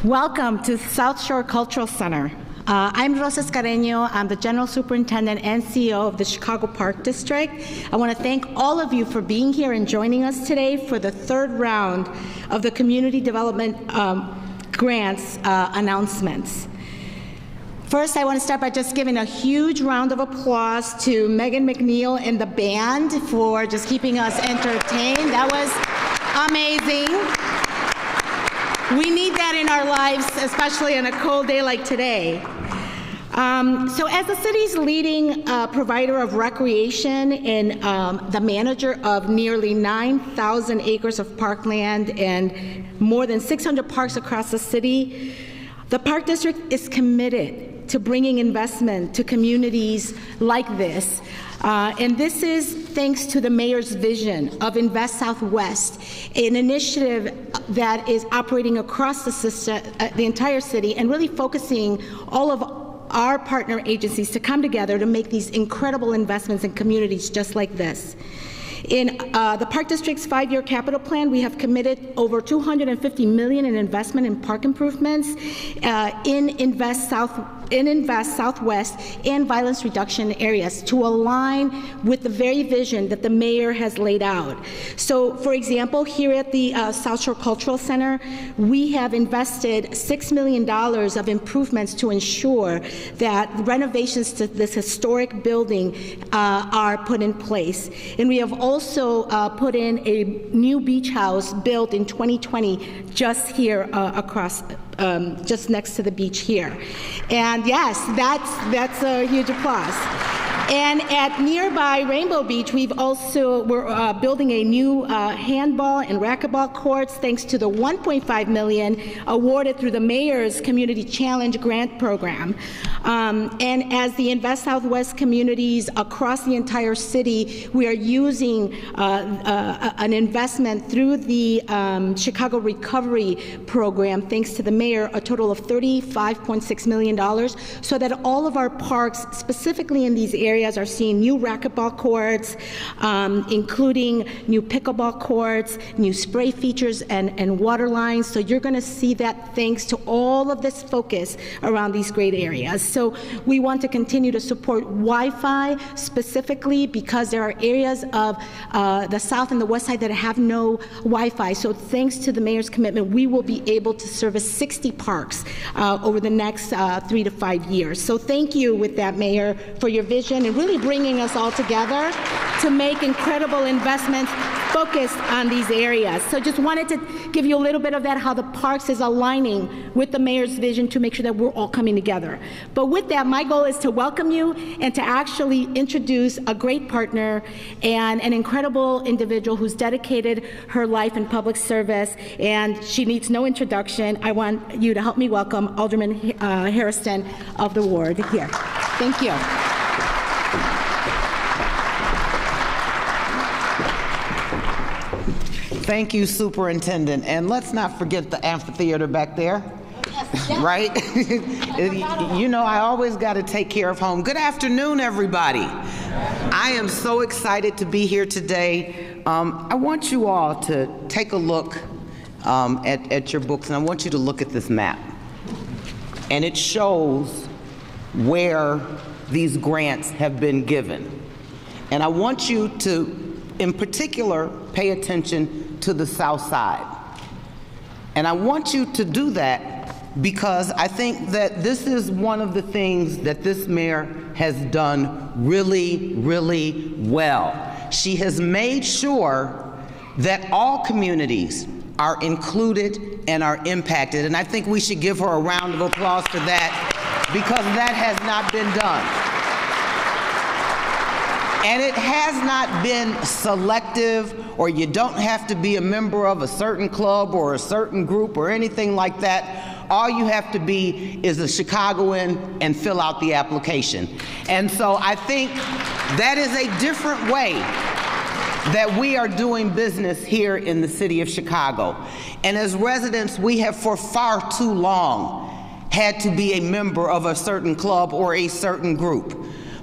Welcome to South Shore Cultural Center. I'm Rosa Escareño. I'm the General Superintendent and CEO of the Chicago Park District. I want to thank all of you for being here and joining us today for the third round of the Community Development Grants announcements. First, I want to start by just giving a huge round of applause to Megan McNeil and the band for just keeping us entertained. That was amazing. We need that in our lives, especially on a cold day like today. So as the city's leading provider of recreation and the manager of nearly 9,000 acres of parkland and more than 600 parks across the city, the Park District is committed to bringing investment to communities like this. And this is thanks to the mayor's vision of Invest Southwest, an initiative that is operating across the entire city and really focusing all of our partner agencies to come together to make these incredible investments in communities just like this. In the Park District's 5-year capital plan, we have committed over $250 million in investment in park improvements in Invest Southwest and violence reduction areas to align with the very vision that the mayor has laid out. So, for example, here at the South Shore Cultural Center, we have invested $6 million of improvements to ensure that renovations to this historic building are put in place. And we have also put in a new beach house built in 2020 just here across, just next to the beach here. And yes, that's a huge applause. And at nearby Rainbow Beach, we're building a new handball and racquetball courts thanks to the $1.5 million awarded through the Mayor's Community Challenge Grant Program. And as the Invest Southwest communities across the entire city, we are using an investment through the Chicago Recovery Program, thanks to the mayor, a total of $35.6 million, so that all of our parks, specifically in these areas, are seeing new racquetball courts, including new pickleball courts, new spray features, and water lines. So you're going to see that thanks to all of this focus around these great areas. So we want to continue to support Wi-Fi specifically because there are areas of the south and the west side that have no Wi-Fi. So thanks to the mayor's commitment, we will be able to service 60 parks over the next 3 to 5 years. So thank you with that, Mayor, for your vision and really bringing us all together to make incredible investments focused on these areas. So just wanted to give you a little bit of that, how the parks is aligning with the mayor's vision to make sure that we're all coming together. But with that, my goal is to welcome you and to actually introduce a great partner and an incredible individual who's dedicated her life in public service, and she needs no introduction. I want you to help me welcome Alderman Hairston of the ward here. Thank you. Thank you, Superintendent. And let's not forget the amphitheater back there, right? You know, I always got to take care of home. Good afternoon, everybody. I am so excited to be here today. I want you all to take a look at your books, and I want you to look at this map. And it shows where these grants have been given. And I want you to, in particular, pay attention to the south side. And I want you to do that because I think that this is one of the things that this mayor has done really, really well. She has made sure that all communities are included and are impacted. And I think we should give her a round of applause for that because that has not been done. And it has not been selective, or you don't have to be a member of a certain club or a certain group or anything like that. All you have to be is a Chicagoan and fill out the application. And so I think that is a different way that we are doing business here in the city of Chicago. And as residents, we have for far too long had to be a member of a certain club or a certain group.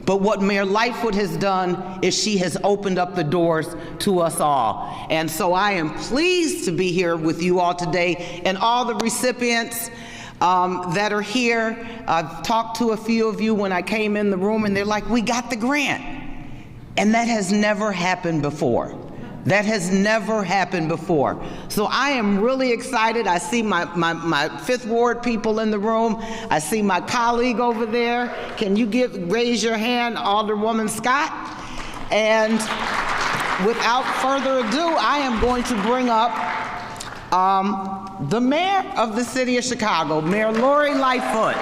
But what Mayor Lightfoot has done is she has opened up the doors to us all. And so I am pleased to be here with you all today, and all the recipients that are here. I've talked to a few of you when I came in the room, and they're like, we got the grant. And that has never happened before. That has never happened before. So I am really excited. I see my Fifth Ward people in the room. I see my colleague over there. Can you raise your hand, Alderwoman Scott? And without further ado, I am going to bring up the mayor of the city of Chicago, Mayor Lori Lightfoot.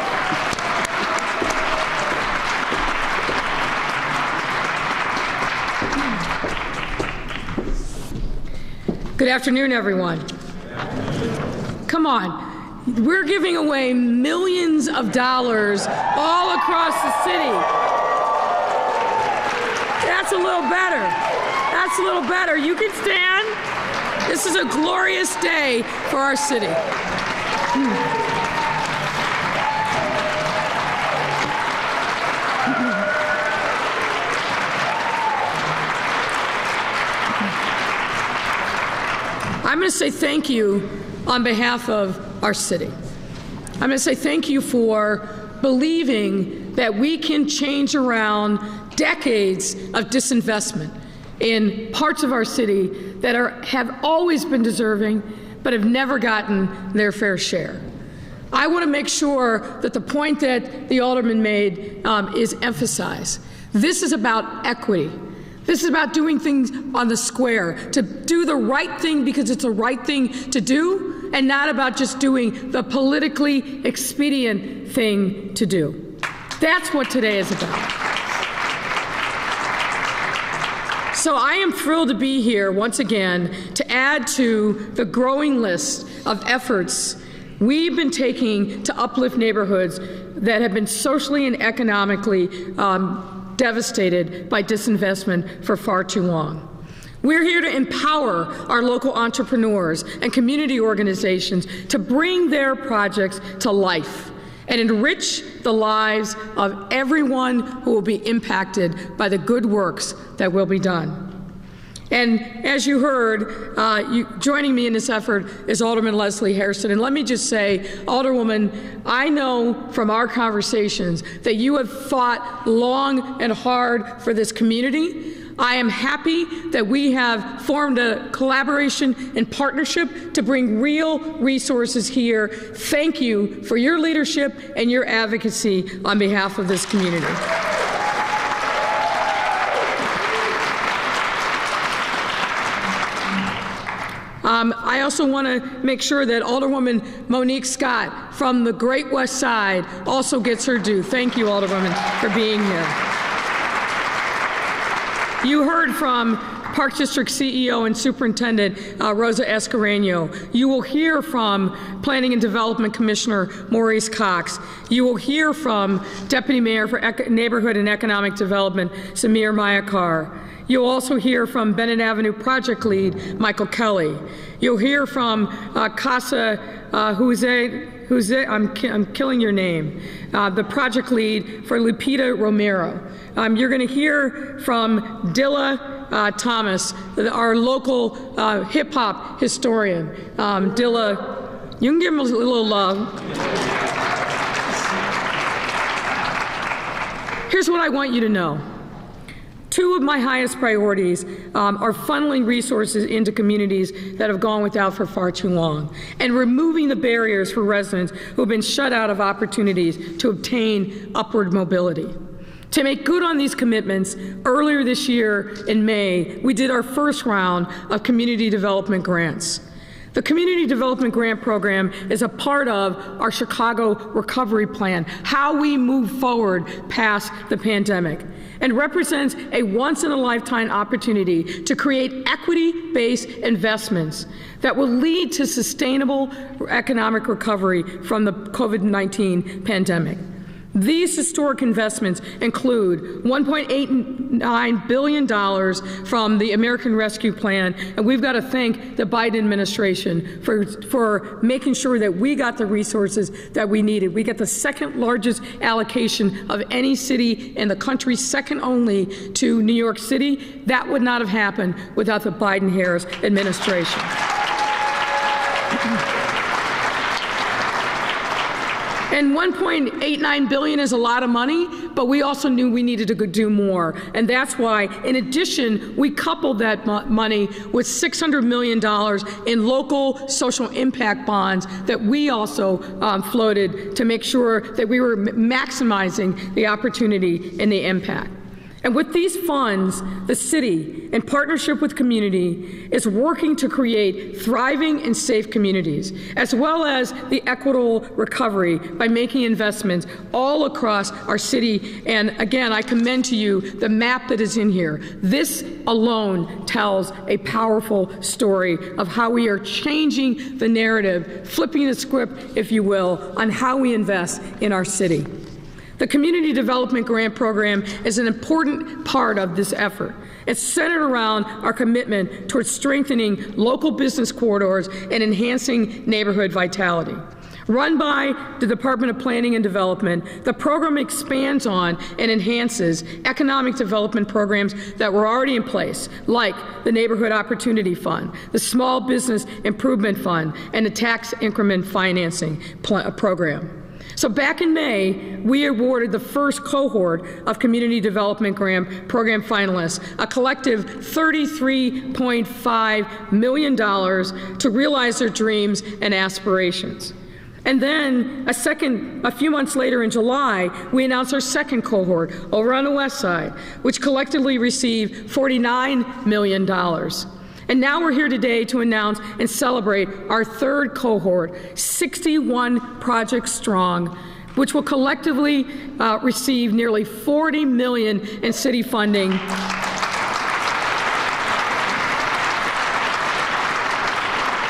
Good afternoon, everyone. Come on. We're giving away millions of dollars all across the city. That's a little better. That's a little better. You can stand. This is a glorious day for our city. I'm going to say thank you on behalf of our city. I'm going to say thank you for believing that we can change around decades of disinvestment in parts of our city that have always been deserving but have never gotten their fair share. I want to make sure that the point that the alderman made is emphasized. This is about equity. This is about doing things on the square, to do the right thing because it's the right thing to do, and not about just doing the politically expedient thing to do. That's what today is about. So I am thrilled to be here once again to add to the growing list of efforts we've been taking to uplift neighborhoods that have been socially and economically devastated by disinvestment for far too long. We're here to empower our local entrepreneurs and community organizations to bring their projects to life and enrich the lives of everyone who will be impacted by the good works that will be done. And as you heard, joining me in this effort is Alderman Leslie Hairston. And let me just say, Alderwoman, I know from our conversations that you have fought long and hard for this community. I am happy that we have formed a collaboration and partnership to bring real resources here. Thank you for your leadership and your advocacy on behalf of this community. I also want to make sure that Alderwoman Monique Scott from the Great West Side also gets her due. Thank you, Alderwoman, for being here. You heard from Park District CEO and Superintendent Rosa Escareño. You will hear from Planning and Development Commissioner Maurice Cox. You will hear from Deputy Mayor for Neighborhood and Economic Development Samir Mayakar. You'll also hear from Bennett Avenue Project Lead Michael Kelly. You'll hear from Casa I'm killing your name, the project lead for Lupita Romero. You're going to hear from Dilla Thomas, our local hip-hop historian. Dilla, you can give him a little love. Here's what I want you to know. Two of my highest priorities are funneling resources into communities that have gone without for far too long, and removing the barriers for residents who have been shut out of opportunities to obtain upward mobility. To make good on these commitments, earlier this year in May, we did our first round of community development grants. The Community Development Grant Program is a part of our Chicago Recovery Plan, how we move forward past the pandemic, and represents a once-in-a-lifetime opportunity to create equity-based investments that will lead to sustainable economic recovery from the COVID-19 pandemic. These historic investments include $1.89 billion from the American Rescue Plan, and we've got to thank the Biden administration for making sure that we got the resources that we needed. We get the second largest allocation of any city in the country, second only to New York City. That would not have happened without the Biden-Harris administration. And $1.89 billion is a lot of money, but we also knew we needed to do more. And that's why, in addition, we coupled that money with $600 million in local social impact bonds that we also floated to make sure that we were maximizing the opportunity and the impact. And with these funds, the city, in partnership with community, is working to create thriving and safe communities, as well as the equitable recovery by making investments all across our city. And again, I commend to you the map that is in here. This alone tells a powerful story of how we are changing the narrative, flipping the script, if you will, on how we invest in our city. The Community Development Grant Program is an important part of this effort. It's centered around our commitment towards strengthening local business corridors and enhancing neighborhood vitality. Run by the Department of Planning and Development, the program expands on and enhances economic development programs that were already in place, like the Neighborhood Opportunity Fund, the Small Business Improvement Fund, and the Tax Increment Financing Program. So back in May, we awarded the first cohort of Community Development Grant Program finalists a collective $33.5 million to realize their dreams and aspirations. And then a few months later in July, we announced our second cohort over on the west side, which collectively received $49 million. And now we're here today to announce and celebrate our third cohort, 61 projects strong, which will collectively receive nearly $40 million in city funding.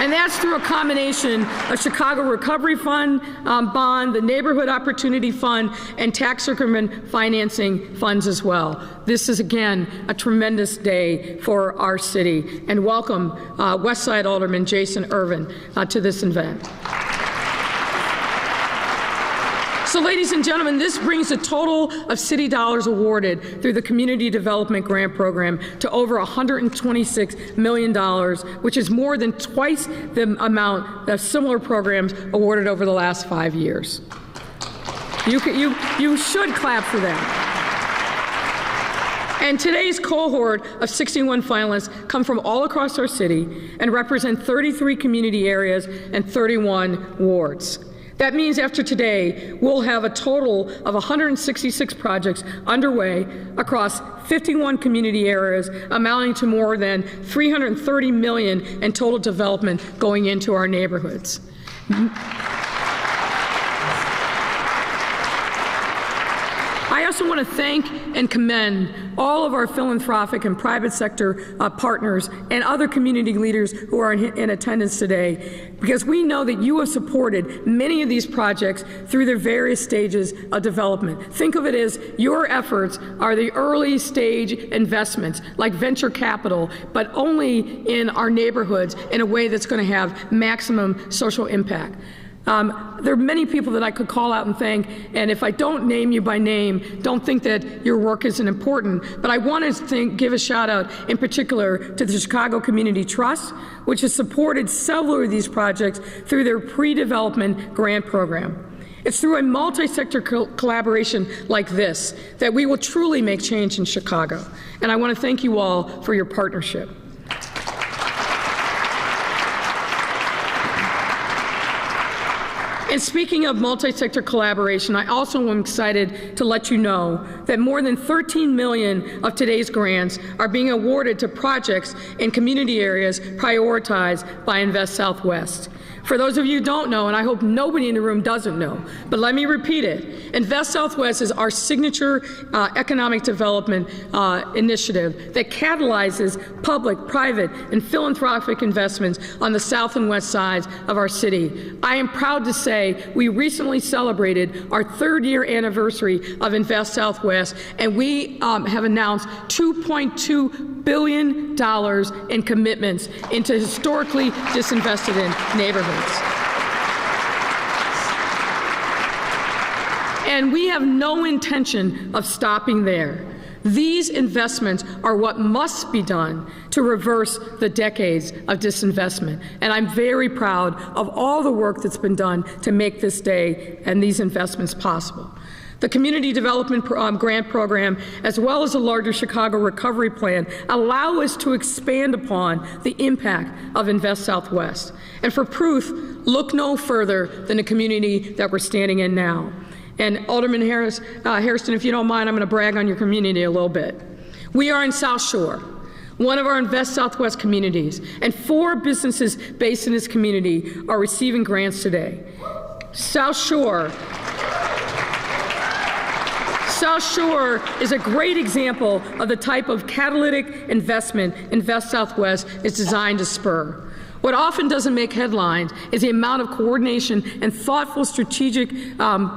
And that's through a combination of Chicago Recovery Fund bond, the Neighborhood Opportunity Fund, and tax increment financing funds as well. This is, again, a tremendous day for our city. And welcome West Side Alderman Jason Irvin to this event. So, ladies and gentlemen, this brings the total of city dollars awarded through the Community Development Grant Program to over $126 million, which is more than twice the amount of similar programs awarded over the last 5 years. You should clap for that. And today's cohort of 61 finalists come from all across our city and represent 33 community areas and 31 wards. That means after today, we'll have a total of 166 projects underway across 51 community areas, amounting to more than $330 million in total development going into our neighborhoods. I also want to thank and commend all of our philanthropic and private sector partners and other community leaders who are in attendance today, because we know that you have supported many of these projects through their various stages of development. Think of it as your efforts are the early stage investments, like venture capital, but only in our neighborhoods in a way that's going to have maximum social impact. There are many people that I could call out and thank, and if I don't name you by name, don't think that your work isn't important. But I want to give a shout out in particular to the Chicago Community Trust, which has supported several of these projects through their pre-development grant program. It's through a multi-sector collaboration like this that we will truly make change in Chicago. And I want to thank you all for your partnership. And speaking of multi-sector collaboration, I also am excited to let you know that more than 13 million of today's grants are being awarded to projects in community areas prioritized by Invest Southwest. For those of you who don't know, and I hope nobody in the room doesn't know, but let me repeat it, Invest Southwest is our signature economic development initiative that catalyzes public, private, and philanthropic investments on the south and west sides of our city. I am proud to say we recently celebrated our 3rd year anniversary of Invest Southwest, and we have announced $2.2 billion in commitments into historically disinvested in neighborhoods. And we have no intention of stopping there. These investments are what must be done to reverse the decades of disinvestment. And I'm very proud of all the work that's been done to make this day and these investments possible. The Community Development Grant Program, as well as the larger Chicago Recovery Plan, allow us to expand upon the impact of Invest Southwest. And for proof, look no further than the community that we're standing in now. And Alderman Hairston, if you don't mind, I'm going to brag on your community a little bit. We are in South Shore, one of our Invest Southwest communities, and 4 businesses based in this community are receiving grants today. South Shore is a great example of the type of catalytic investment Invest Southwest is designed to spur. What often doesn't make headlines is the amount of coordination and thoughtful strategic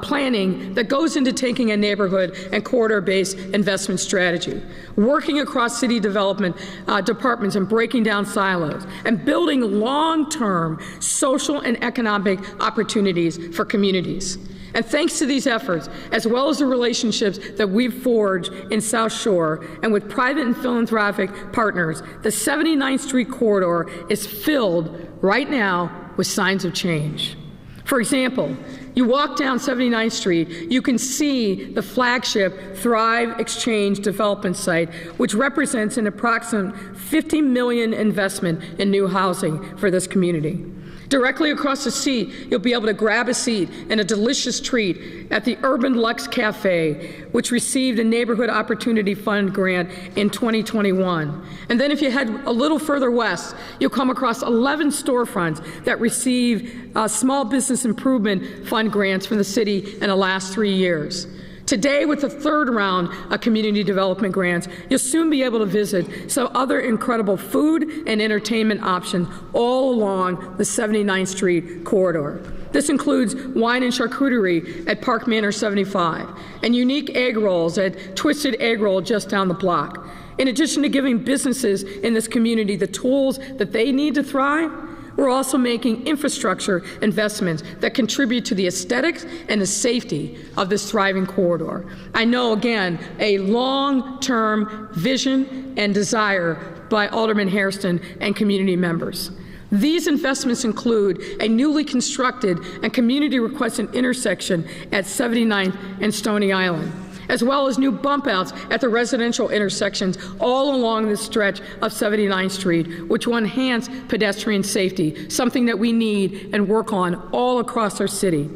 planning that goes into taking a neighborhood and corridor-based investment strategy, working across city development departments and breaking down silos, and building long-term social and economic opportunities for communities. And thanks to these efforts, as well as the relationships that we've forged in South Shore and with private and philanthropic partners, the 79th Street corridor is filled right now with signs of change. For example, you walk down 79th Street, you can see the flagship Thrive Exchange development site, which represents an approximate $50 million investment in new housing for this community. Directly across the street, you'll be able to grab a seat and a delicious treat at the Urban Lux Cafe, which received a Neighborhood Opportunity Fund grant in 2021. And then if you head a little further west, you'll come across 11 storefronts that receive Small Business Improvement Fund grants from the city in the last 3 years. Today, with the 3rd round of community development grants, you'll soon be able to visit some other incredible food and entertainment options all along the 79th Street corridor. This includes wine and charcuterie at Park Manor 75 and unique egg rolls at Twisted Egg Roll just down the block. In addition to giving businesses in this community the tools that they need to thrive, we're also making infrastructure investments that contribute to the aesthetics and the safety of this thriving corridor. I know, again, a long-term vision and desire by Alderman Hairston and community members. These investments include a newly constructed and community-requested intersection at 79th and Stony Island, as well as new bump outs at the residential intersections all along this stretch of 79th Street, which will enhance pedestrian safety, something that we need and work on all across our city.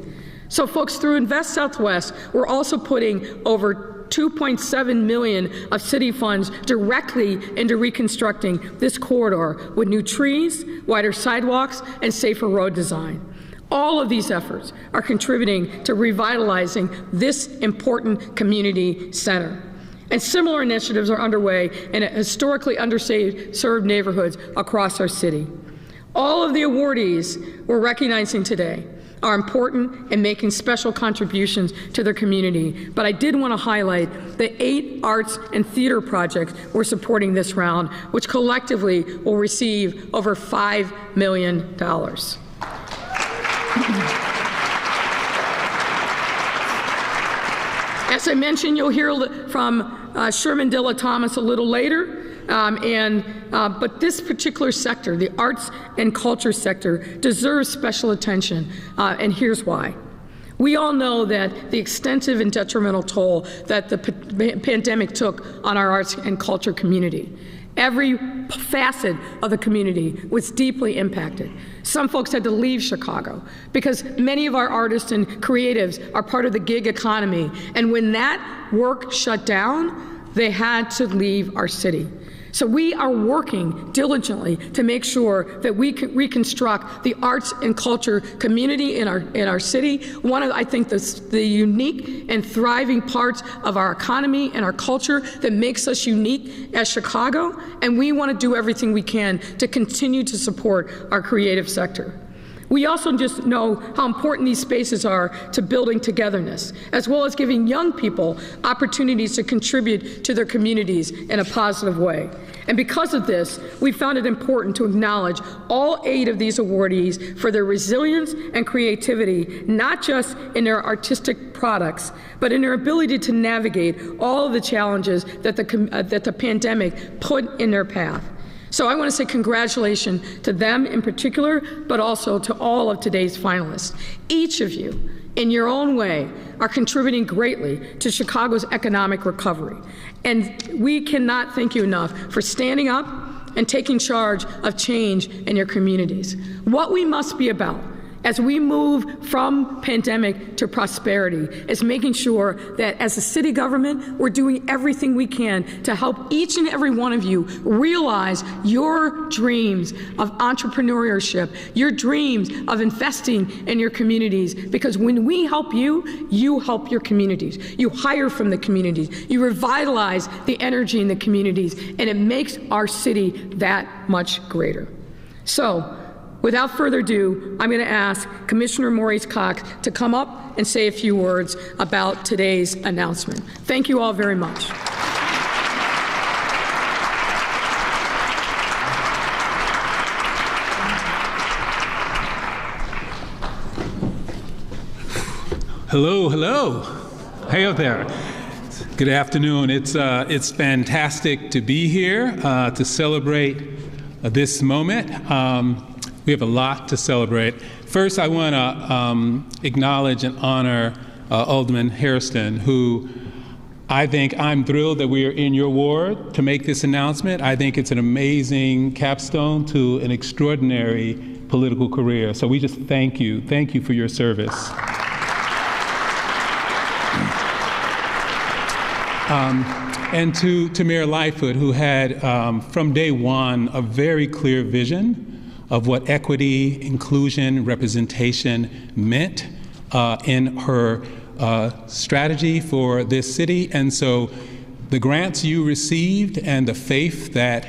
So folks, through Invest Southwest, we're also putting over $2.7 million of city funds directly into reconstructing this corridor with new trees, wider sidewalks, and safer road design. All of these efforts are contributing to revitalizing this important community center. And similar initiatives are underway in historically underserved neighborhoods across our city. All of the awardees we're recognizing today are important and making special contributions to their community. But I did want to highlight the 8 arts and theater projects we're supporting this round, which collectively will receive over $5 million. As I mentioned, you'll hear from Sherman Dilla Thomas a little later, but this particular sector, the arts and culture sector, deserves special attention, and here's why. We all know that the extensive and detrimental toll that the pandemic took on our arts and culture community. Every facet of the community was deeply impacted. Some folks had to leave Chicago because many of our artists and creatives are part of the gig economy. And when that work shut down, they had to leave our city. So we are working diligently to make sure that we can reconstruct the arts and culture community in our city. One of, I think, the unique and thriving parts of our economy and our culture that makes us unique as Chicago, and we want to do everything we can to continue to support our creative sector. We also just know how important these spaces are to building togetherness, as well as giving young people opportunities to contribute to their communities in a positive way. And because of this, we found it important to acknowledge all 8 of these awardees for their resilience and creativity, not just in their artistic products, but in their ability to navigate all of the challenges that the pandemic put in their path. So I want to say congratulations to them in particular, but also to all of today's finalists. Each of you, in your own way, are contributing greatly to Chicago's economic recovery. And we cannot thank you enough for standing up and taking charge of change in your communities. What we must be about as we move from pandemic to prosperity is making sure that as a city government, we're doing everything we can to help each and every one of you realize your dreams of entrepreneurship, your dreams of investing in your communities, because when we help you, you help your communities. You hire from the communities, you revitalize the energy in the communities, and it makes our city that much greater. So, without further ado, I'm going to ask Commissioner Maurice Cox to come up and say a few words about today's announcement. Thank you all very much. Hello, hello. Hey out there. Good afternoon. It's fantastic to be here to celebrate this moment. We have a lot to celebrate. First, I want to acknowledge and honor Alderman Hairston, who I'm thrilled that we are in your ward to make this announcement. I think it's an amazing capstone to an extraordinary political career. So we just thank you. Thank you for your service. And to Mayor Lightfoot, who had, from day one, a very clear vision of what equity, inclusion, representation meant in her strategy for this city. And so the grants you received and the faith that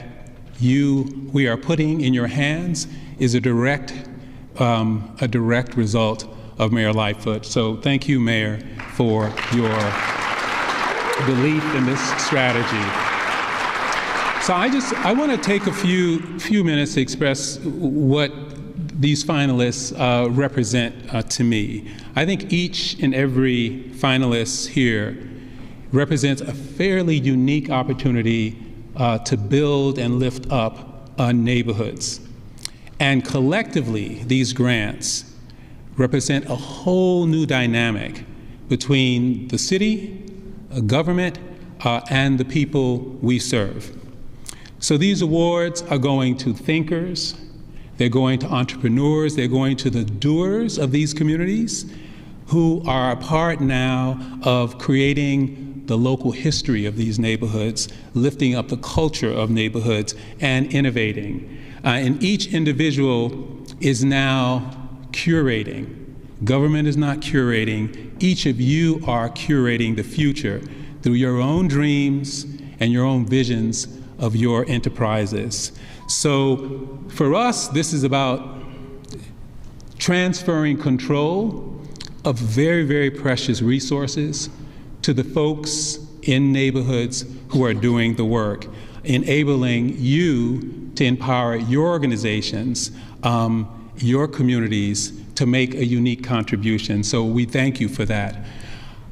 we are putting in your hands is a direct result of Mayor Lightfoot. So thank you, Mayor, for your belief in this strategy. So I want to take a few minutes to express what these finalists represent to me. I think each and every finalist here represents a fairly unique opportunity to build and lift up neighborhoods. And collectively, these grants represent a whole new dynamic between the city, government, and the people we serve. So these awards are going to thinkers, they're going to entrepreneurs, they're going to the doers of these communities who are a part now of creating the local history of these neighborhoods, lifting up the culture of neighborhoods, and innovating. And each individual is now curating. Government is not curating. Each of you are curating the future through your own dreams and your own visions of your enterprises. So for us, this is about transferring control of very, very precious resources to the folks in neighborhoods who are doing the work, enabling you to empower your organizations, your communities, to make a unique contribution. So we thank you for that.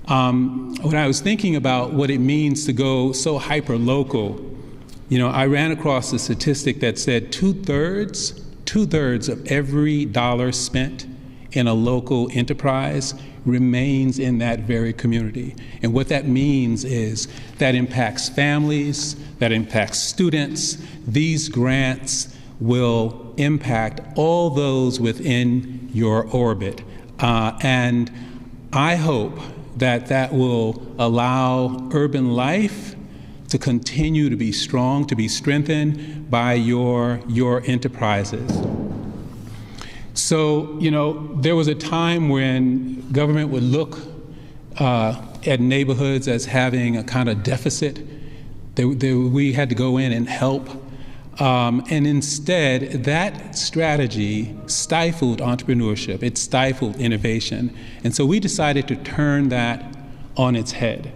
When I was thinking about what it means to go so hyper-local, I ran across a statistic that said two-thirds of every dollar spent in a local enterprise remains in that very community. And what that means is that impacts families, that impacts students. These grants will impact all those within your orbit. And I hope that will allow urban life to continue to be strong, to be strengthened by your enterprises. So, you know, there was a time when government would look at neighborhoods as having a kind of deficit. We had to go in and help. And instead, that strategy stifled entrepreneurship. It stifled innovation. And so we decided to turn that on its head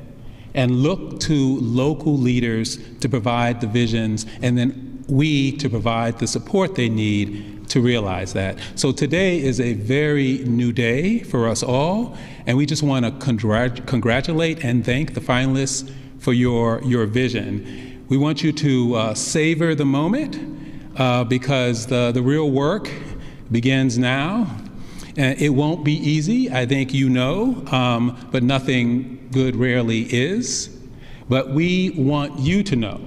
and look to local leaders to provide the visions, and then we to provide the support they need to realize that. So today is a very new day for us all, and we just want to congratulate and thank the finalists for your vision. We want you to savor the moment because the real work begins now. It won't be easy, I think you know, but nothing good rarely is. But we want you to know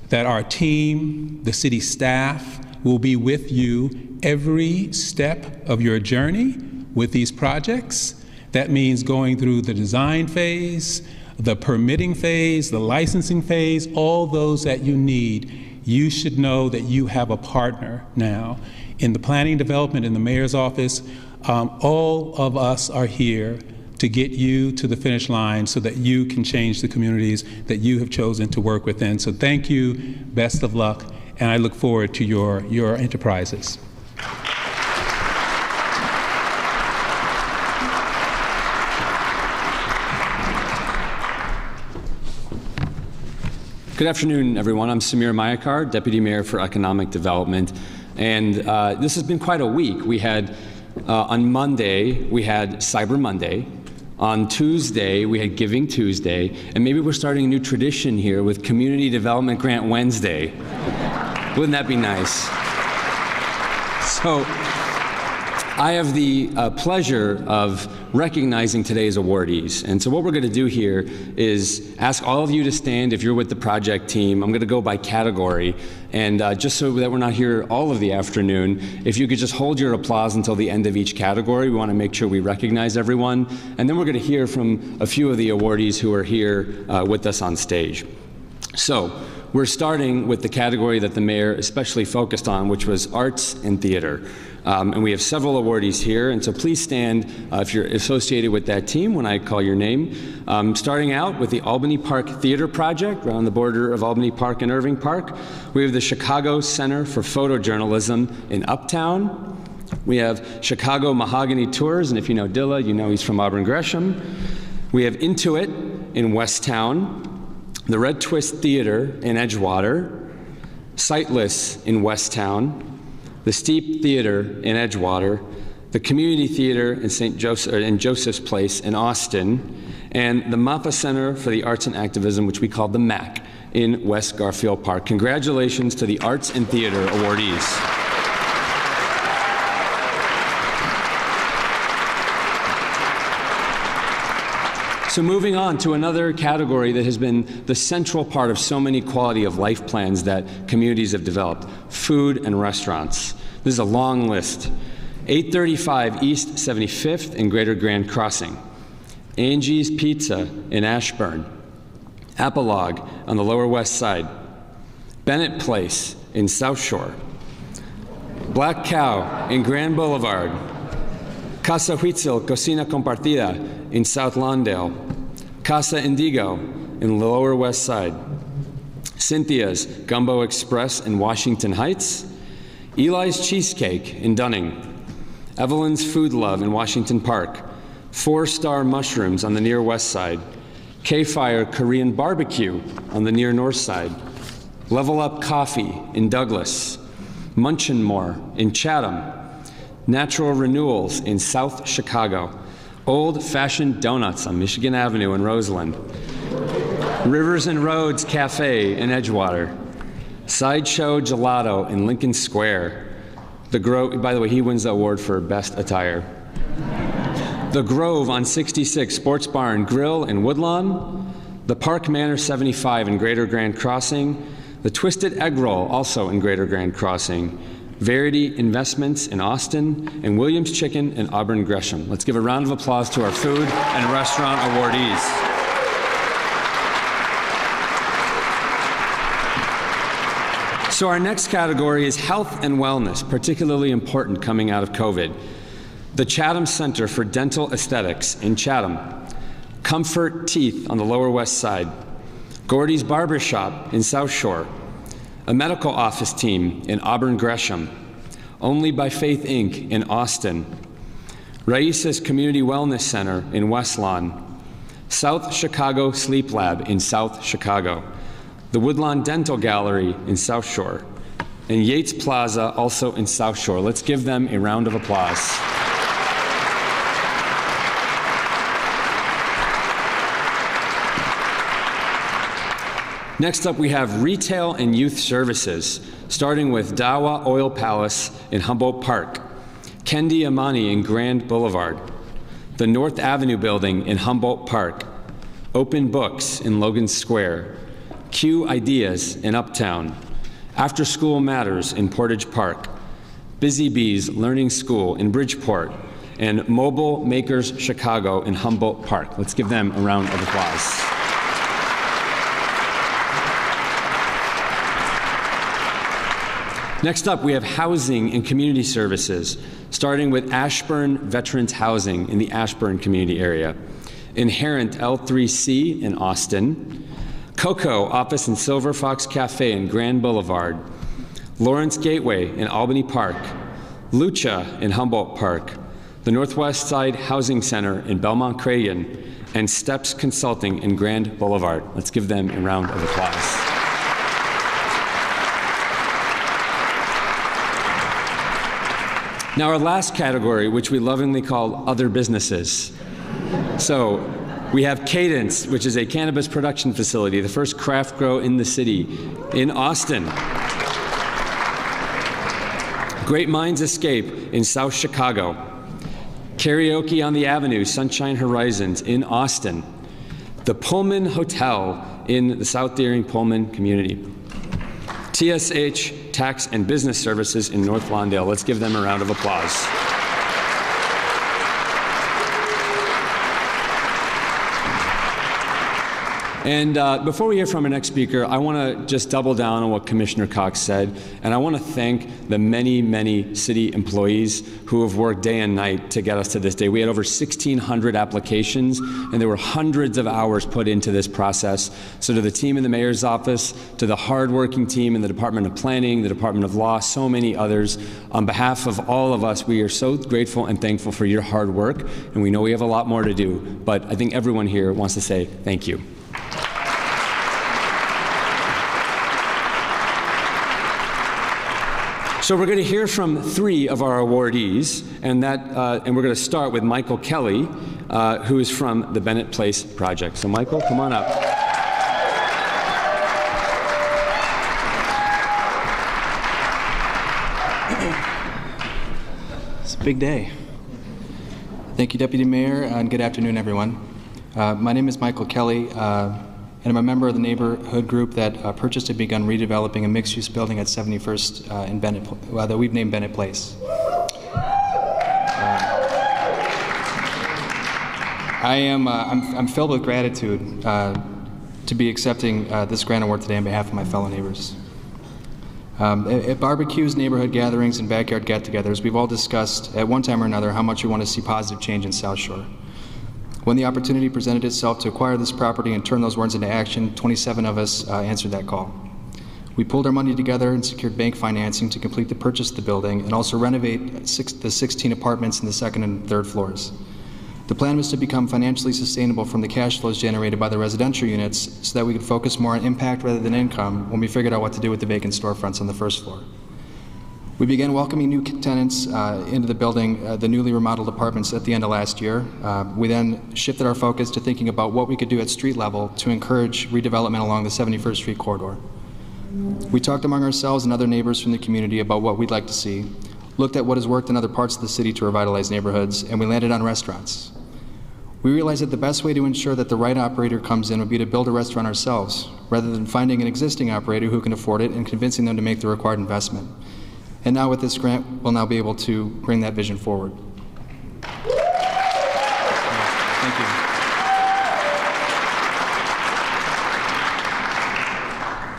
that our team, the city staff, will be with you every step of your journey with these projects. That means going through the design phase, the permitting phase, the licensing phase, all those that you need. You should know that you have a partner now. In the planning development, in the mayor's office, all of us are here to get you to the finish line so that you can change the communities that you have chosen to work within. So thank you, best of luck, and I look forward to your enterprises. Good afternoon, everyone. I'm Samir Mayakar, Deputy Mayor for Economic Development. And this has been quite a week. We had, on Monday, we had Cyber Monday. On Tuesday, we had Giving Tuesday. And maybe we're starting a new tradition here with Community Development Grant Wednesday. Wouldn't that be nice? So I have the pleasure of recognizing today's awardees. And so what we're going to do here is ask all of you to stand if you're with the project team. I'm going to go by category. And just so that we're not here all of the afternoon, if you could just hold your applause until the end of each category. We want to make sure we recognize everyone. And then we're going to hear from a few of the awardees who are here with us on stage. So we're starting with the category that the mayor especially focused on, which was arts and theater. And we have several awardees here, and so please stand if you're associated with that team when I call your name. Starting out with the Albany Park Theater Project, around the border of Albany Park and Irving Park. We have the Chicago Center for Photojournalism in Uptown. We have Chicago Mahogany Tours, and if you know Dilla, you know he's from Auburn Gresham. We have Intuit in Westtown, the Red Twist Theater in Edgewater, Sightless in Westtown, the Steep Theater in Edgewater, the Community Theater in Joseph's Place in Austin, and the Mapa Center for the Arts and Activism, which we call the MAC, in West Garfield Park. Congratulations to the Arts and Theater awardees. So moving on to another category that has been the central part of so many quality of life plans that communities have developed, food and restaurants. This is a long list. 835 East 75th in Greater Grand Crossing, Angie's Pizza in Ashburn, Apolog on the Lower West Side, Bennett Place in South Shore, Black Cow in Grand Boulevard, Casa Huitzil Cocina Compartida in South Lawndale, Casa Indigo in the Lower West Side, Cynthia's Gumbo Express in Washington Heights, Eli's Cheesecake in Dunning, Evelyn's Food Love in Washington Park, 4-Star Mushrooms on the near west side, K-Fire Korean Barbecue on the near north side, Level Up Coffee in Douglas, Munchin More in Chatham, Natural Renewals in South Chicago, Old Fashioned Donuts on Michigan Avenue in Roseland, Rivers and Roads Cafe in Edgewater, Sideshow Gelato in Lincoln Square, The Grove, by the way, he wins the award for Best Attire, The Grove on 66 Sports Bar and Grill in Woodlawn, the Park Manor 75 in Greater Grand Crossing, the Twisted Egg Roll also in Greater Grand Crossing, Verity Investments in Austin, and Williams Chicken in Auburn Gresham. Let's give a round of applause to our food and restaurant awardees. So our next category is health and wellness, particularly important coming out of COVID. The Chatham Center for Dental Aesthetics in Chatham, Comfort Teeth on the Lower West Side, Gordy's Barbershop in South Shore, a medical office team in Auburn Gresham, Only by Faith Inc. in Austin, Raisa's Community Wellness Center in West Lawn, South Chicago Sleep Lab in South Chicago, the Woodlawn Dental Gallery in South Shore, and Yates Plaza also in South Shore. Let's give them a round of applause. Next up, we have retail and youth services, starting with Dawa Oil Palace in Humboldt Park, Kendi Amani in Grand Boulevard, the North Avenue Building in Humboldt Park, Open Books in Logan Square, Q Ideas in Uptown, After School Matters in Portage Park, Busy Bees Learning School in Bridgeport, and Mobile Makers Chicago in Humboldt Park. Let's give them a round of applause. Next up, we have housing and community services, starting with Ashburn Veterans Housing in the Ashburn community area, Inherent L3C in Austin, Coco Office and Silver Fox Cafe in Grand Boulevard, Lawrence Gateway in Albany Park, Lucha in Humboldt Park, the Northwest Side Housing Center in Belmont Cragen, and Steps Consulting in Grand Boulevard. Let's give them a round of applause. Now, our last category, which we lovingly call other businesses. So we have Cadence, which is a cannabis production facility, the first craft grow in the city in Austin. Great Minds Escape in South Chicago. Karaoke on the Avenue, Sunshine Horizons in Austin. The Pullman Hotel in the South Deering Pullman community. TSH Tax and Business Services in North Lawndale. Let's give them a round of applause. And before we hear from our next speaker, I want to just double down on what Commissioner Cox said, and I want to thank the many, many city employees who have worked day and night to get us to this day. We had over 1,600 applications, and there were hundreds of hours put into this process. So to the team in the mayor's office, to the hardworking team in the Department of Planning, the Department of Law, so many others, on behalf of all of us, we are so grateful and thankful for your hard work, and we know we have a lot more to do, but I think everyone here wants to say thank you. So we're going to hear from 3 of our awardees, and we're going to start with Michael Kelly, who is from the Bennett Place Project. So Michael, come on up. It's a big day. Thank you, Deputy Mayor, and good afternoon, everyone. My name is Michael Kelly. And I'm a member of the neighborhood group that purchased and begun redeveloping a mixed-use building at 71st in Bennett, that we've named Bennett Place. I'm filled with gratitude to be accepting this grant award today on behalf of my fellow neighbors. At barbecues, neighborhood gatherings, and backyard get-togethers, we've all discussed at one time or another how much we want to see positive change in South Shore. When the opportunity presented itself to acquire this property and turn those words into action, 27 of us answered that call. We pulled our money together and secured bank financing to complete the purchase of the building and also renovate the 16 apartments in the 2nd and 3rd floors. The plan was to become financially sustainable from the cash flows generated by the residential units so that we could focus more on impact rather than income when we figured out what to do with the vacant storefronts on the 1st floor. We began welcoming new tenants into the building, the newly remodeled apartments at the end of last year. We then shifted our focus to thinking about what we could do at street level to encourage redevelopment along the 71st Street corridor. We talked among ourselves and other neighbors from the community about what we'd like to see, looked at what has worked in other parts of the city to revitalize neighborhoods, and we landed on restaurants. We realized that the best way to ensure that the right operator comes in would be to build a restaurant ourselves, rather than finding an existing operator who can afford it and convincing them to make the required investment. And now with this grant, we'll now be able to bring that vision forward. Thank you.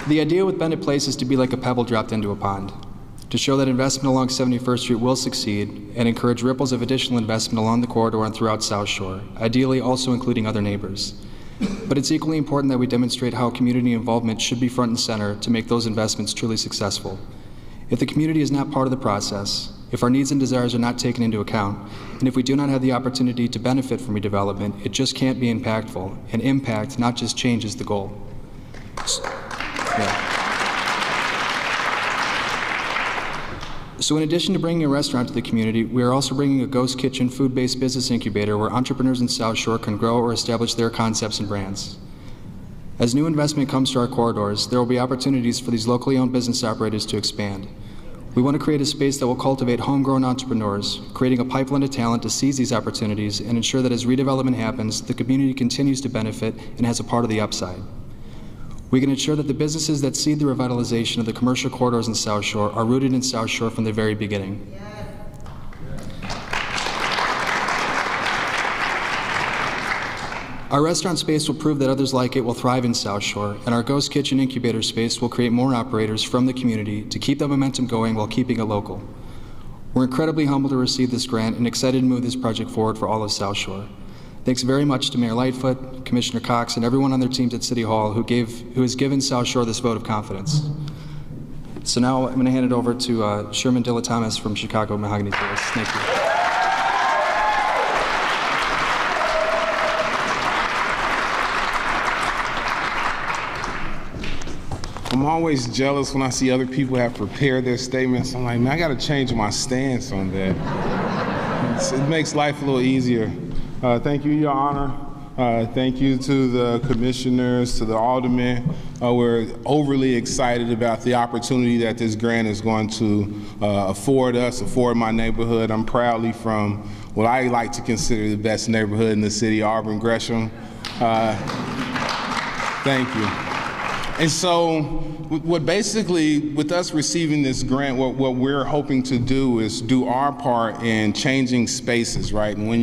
The idea with Bennett Place is to be like a pebble dropped into a pond, to show that investment along 71st Street will succeed and encourage ripples of additional investment along the corridor and throughout South Shore, ideally also including other neighbors. But it's equally important that we demonstrate how community involvement should be front and center to make those investments truly successful. If the community is not part of the process, if our needs and desires are not taken into account, and if we do not have the opportunity to benefit from redevelopment, it just can't be impactful, and impact, not just change, is the goal. So in addition to bringing a restaurant to the community, we are also bringing a ghost kitchen food-based business incubator where entrepreneurs in South Shore can grow or establish their concepts and brands. As new investment comes to our corridors, there will be opportunities for these locally owned business operators to expand. We want to create a space that will cultivate homegrown entrepreneurs, creating a pipeline of talent to seize these opportunities and ensure that as redevelopment happens, the community continues to benefit and has a part of the upside. We can ensure that the businesses that seed the revitalization of the commercial corridors in South Shore are rooted in South Shore from the very beginning. Our restaurant space will prove that others like it will thrive in South Shore, and our Ghost Kitchen incubator space will create more operators from the community to keep the momentum going while keeping it local. We're incredibly humbled to receive this grant and excited to move this project forward for all of South Shore. Thanks very much to Mayor Lightfoot, Commissioner Cox, and everyone on their teams at City Hall who has given South Shore this vote of confidence. So now I'm going to hand it over to Sherman Dilla Thomas from Chicago Mahogany Tours. Thank you. I'm always jealous when I see other people have prepared their statements. I'm like, man, I got to change my stance on that. It makes life a little easier. Thank you, Your Honor. Thank you to the commissioners, to the aldermen. We're overly excited about the opportunity that this grant is going to afford my neighborhood. I'm proudly from what I like to consider the best neighborhood in the city, Auburn Gresham. Thank you. And so what basically, with us receiving this grant, what we're hoping to do is do our part in changing spaces, right? And when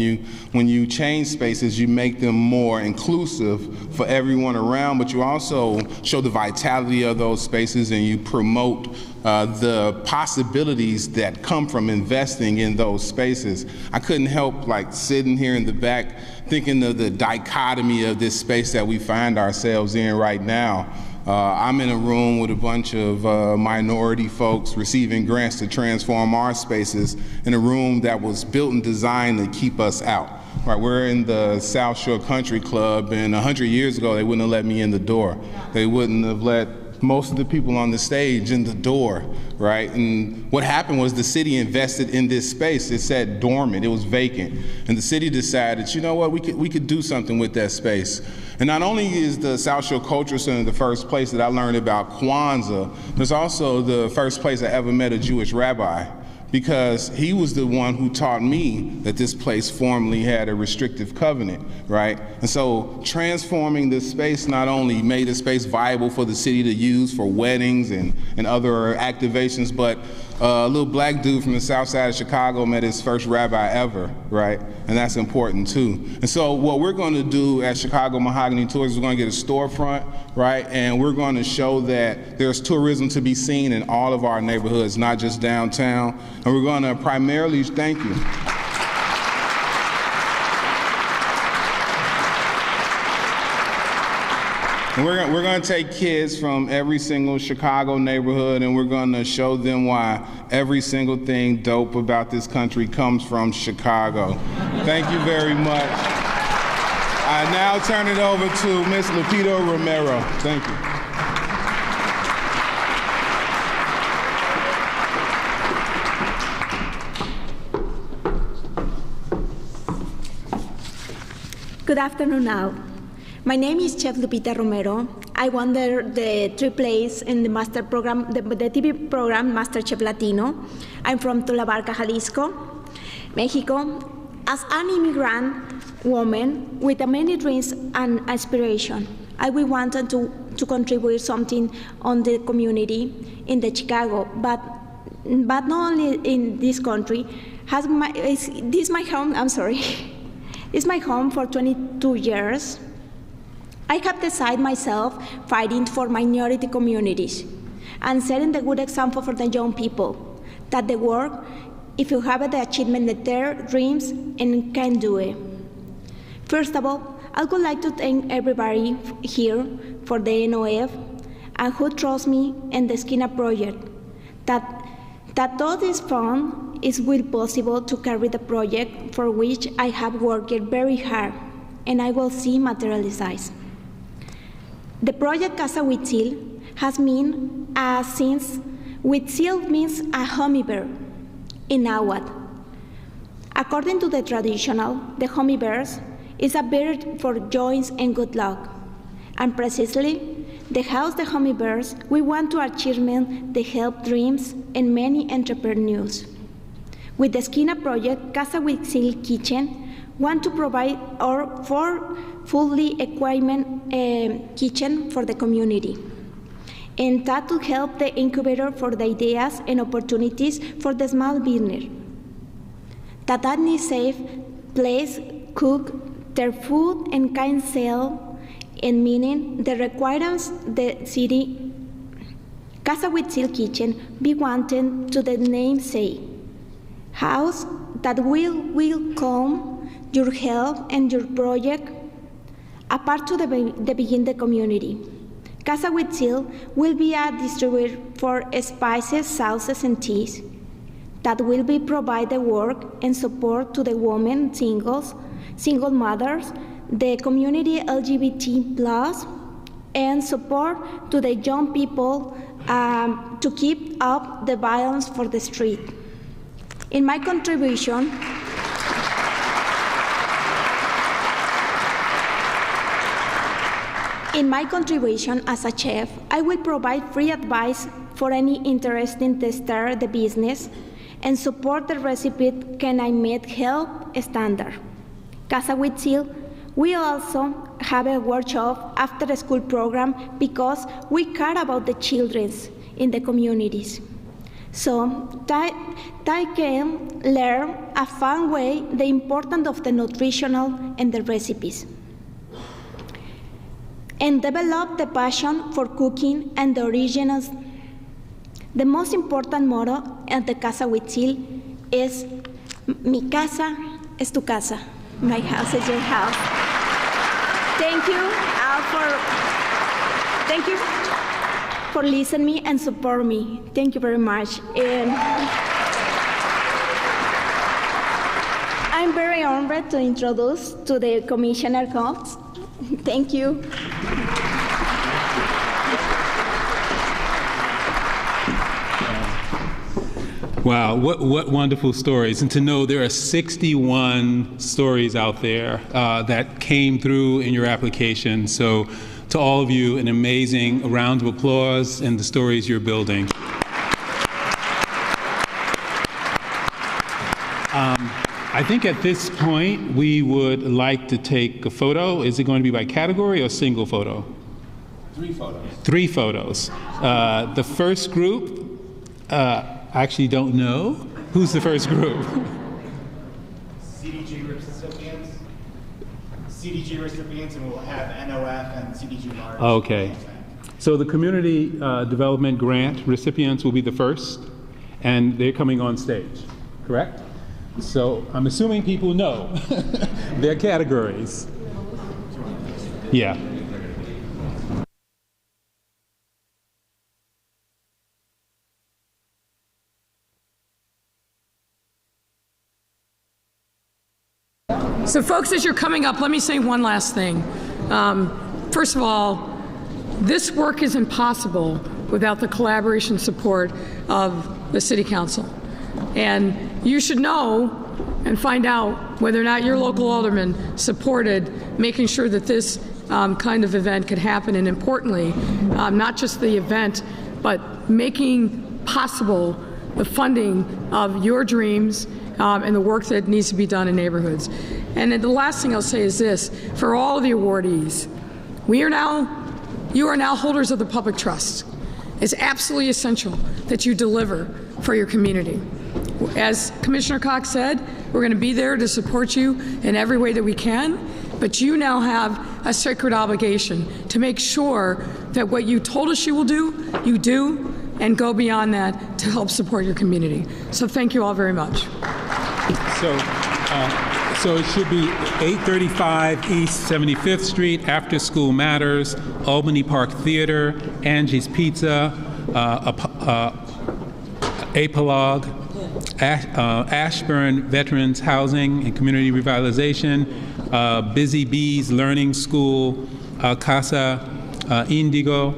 you change spaces, you make them more inclusive for everyone around, but you also show the vitality of those spaces and you promote the possibilities that come from investing in those spaces. I couldn't help like sitting here in the back thinking of the dichotomy of this space that we find ourselves in right now. I'm in a room with a bunch of minority folks receiving grants to transform our spaces in a room that was built and designed to keep us out. Right, we're in the South Shore Country Club, and 100 years ago, they wouldn't have let me in the door. They wouldn't have let most of the people on the stage in the door, right? And what happened was the city invested in this space. It sat dormant, it was vacant. And the city decided, you know what, we could do something with that space. And not only is the South Shore Cultural Center the first place that I learned about Kwanzaa, it's also the first place I ever met a Jewish rabbi, because he was the one who taught me that this place formerly had a restrictive covenant, right? And so transforming this space not only made the space viable for the city to use for weddings and other activations, but a little black dude from the south side of Chicago met his first rabbi ever, right? And that's important too. And so what we're going to do at Chicago Mahogany Tours is we're going to get a storefront, right? And we're going to show that there's tourism to be seen in all of our neighborhoods, not just downtown. And we're going to primarily, thank you. And we're going to take kids from every single Chicago neighborhood and we're going to show them why every single thing dope about this country comes from Chicago. Thank you very much. I now turn it over to Ms. Lupita Romero. Thank you. Good afternoon now. My name is Chef Lupita Romero. I won the third place in the master program, the TV program MasterChef Latino. I'm from Tula Barca, Jalisco, Mexico. As an immigrant woman with many dreams and aspirations, I will want to contribute something on the community in the Chicago, but not only in this country. This is my home. I'm sorry. It's my home for 22 years. I have decided myself fighting for minority communities and setting the good example for the young people that they work if you have the achievement that their dreams and can do it. First of all, I would like to thank everybody here for the NOF and who trusts me in the Esquina project, that all this fund is will possible to carry the project for which I have worked very hard and I will see materialize. The project Casa Huitzil has been since Huitzil means a hummingbird in Nahuatl. According to the traditional, the hummingbird is a bird for joy and good luck. And precisely, the house the hummingbirds, we want to achieve the help dreams and many entrepreneurs. With the Esquina project, Casa Huitzil Kitchen want to provide our fully equipment kitchen for the community. And that to help the incubator for the ideas and opportunities for the small business. That need safe place, cook their food and can sell, and meaning the requirements the city Casa Huitzil Kitchen be wanted to the name say, house that will come your help and your project apart to the begin the community. Casa Huitzil will be a distributor for spices, sauces, and teas that will be provide the work and support to the women, single mothers, the community LGBT+, and support to the young people to keep up the violence for the street. In my contribution, as a chef, I will provide free advice for any interested to start the business and support the recipe can I meet health standard. Casa Huitzil will also have a workshop after the school program because we care about the children in the communities. So they can learn a fun way the importance of the nutritional and the recipes. And develop the passion for cooking and the originals. The most important motto at the Casa Huitzil is, mi casa es tu casa. My house is your house. Thank you for listening me and support me. Thank you very much. And I'm very honored to introduce to the Commissioner Cox. Thank you. Wow, what wonderful stories. And to know there are 61 stories out there that came through in your application. So to all of you, an amazing round of applause and the stories you're building. I think at this point, we would like to take a photo. Is it going to be by category or single photo? 3 photos. 3 photos. The first group, I actually don't know. Who's the first group? CDG recipients, and we'll have NOF and CDG large. Okay. So the community development grant recipients will be the first, and they're coming on stage, correct? So I'm assuming people know their categories. Yeah. So folks, as you're coming up, let me say one last thing. First of all, this work is impossible without the collaboration support of the City Council. And you should know and find out whether or not your local alderman supported making sure that this kind of event could happen, and importantly, not just the event, but making possible the funding of your dreams and the work that needs to be done in neighborhoods. And then the last thing I'll say is this: for all the awardees, you are now holders of the public trust. It's absolutely essential that you deliver for your community. As Commissioner Cox said, we're going to be there to support you in every way that we can. But you now have a sacred obligation to make sure that what you told us you will do, you do, and go beyond that to help support your community. So thank you all very much. So it should be 835 East 75th Street, After School Matters, Albany Park Theater, Angie's Pizza, Apolog, Ashburn Veterans Housing and Community Revitalization, Busy Bees Learning School, Casa Indigo,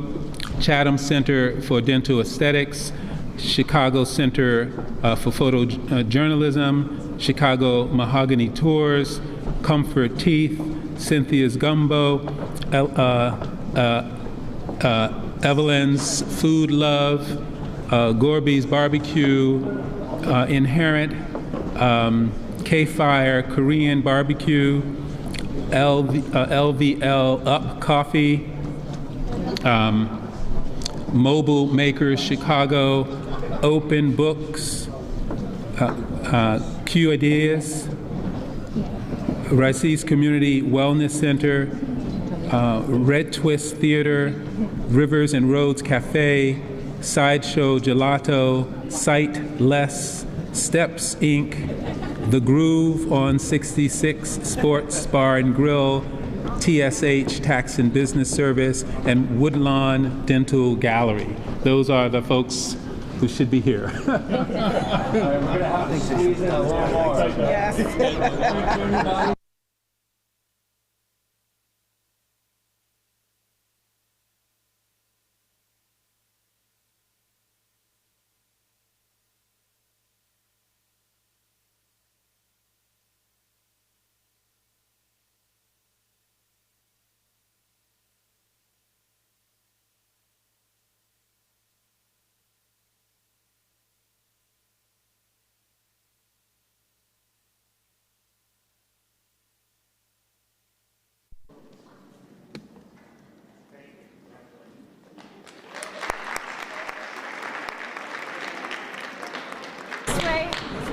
Chatham Center for Dental Aesthetics, Chicago Center for Photojournalism, Chicago Mahogany Tours, Comfort Teeth, Cynthia's Gumbo, Evelyn's Food Love, Gorby's Barbecue, Inherent, K-Fire Korean Barbecue, LVL Up Coffee, Mobile Makers Chicago, Open Books, Q Ideas, Rice's Community Wellness Center, Red Twist Theater, Rivers and Roads Cafe, Sideshow Gelato, Sight Less, Steps Inc., The Groove on 66, Sports Bar and Grill, TSH Tax and Business Service, and Woodlawn Dental Gallery. Those are the folks who should be here.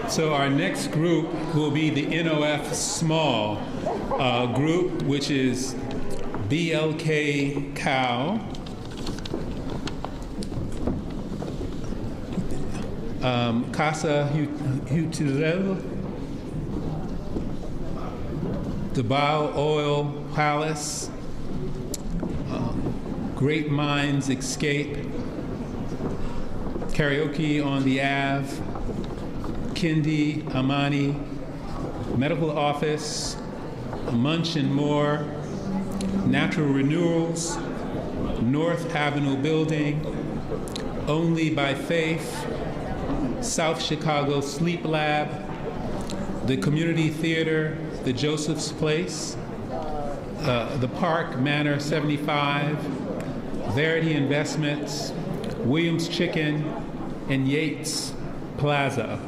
So our next group will be the NOF Small group, which is BLK Cow, Casa Huturel, the Bio Oil Palace, Great Minds Escape, Karaoke on the Ave, Kindi Amani, Medical Office, Munch and More, Natural Renewals, North Avenue Building, Only by Faith, South Chicago Sleep Lab, the Community Theater, the Joseph's Place, the Park Manor 75, Verity Investments, Williams Chicken, and Yates Plaza.